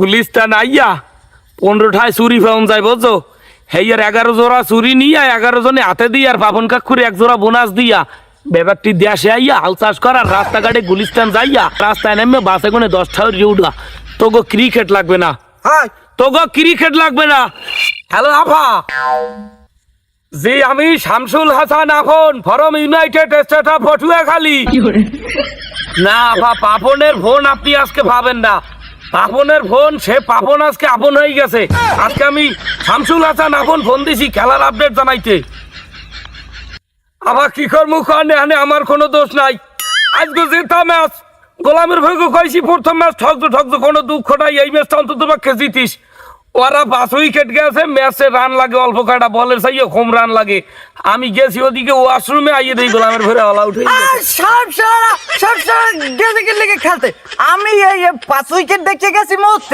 গুলিস্তান আইয়া 15টায় চুরি পাওয়া যায় বুঝছো। হেয়ার 11 জোড়া চুরি নিয়ে 11 জনে হাতে দিয়ে আর পাপন কাকুরে 1 জোড়া বোনাস দিয়া ব্যাপারটি দেশে আইয়া হাল চাষ করার রাস্তাঘাটে গুলিস্তান যাইয়া রাস্তায় নেমে বাসে কোনে 10টা উঠা। তোগো ক্রিকেট লাগবে না, তোগো ক্রিকেট লাগবে না। হ্যালো আফা, জি আমি শামসুল হাসান আফন from United State of Patuakhali. না আফা, পাপনের ফোন আপনি আজকে পাবেন না। পাপনের ফোন সে পাপন আজকে আপন হয়ে গেছে। আজকে আমি শামসুল হাসান আপন ফোন দিছি খেলার আপডেট জানাইতে। আবার কি কর মুখ আনে আমার কোনো দোষ নাই। আজকে জিতা ম্যাচ গোলামের ভাইকে কইছি প্রথম ম্যাচ ঠকতো কোনো দুঃখ নাই, এই ম্যাচটা অন্তত পক্ষে জিতিস। ওরা 5 উইকেট গেছে, ম্যাচে রান লাগে অল্প কয়টা, বলের চাইয়ে কম রান লাগে। আমি গেছি ওদিকে ওয়াশরুমে আইয়ে দেই গোলামের ঘরে অল আউট হয়ে খেলতে আমি 5 উইকেট দেখে গেছি মরতে।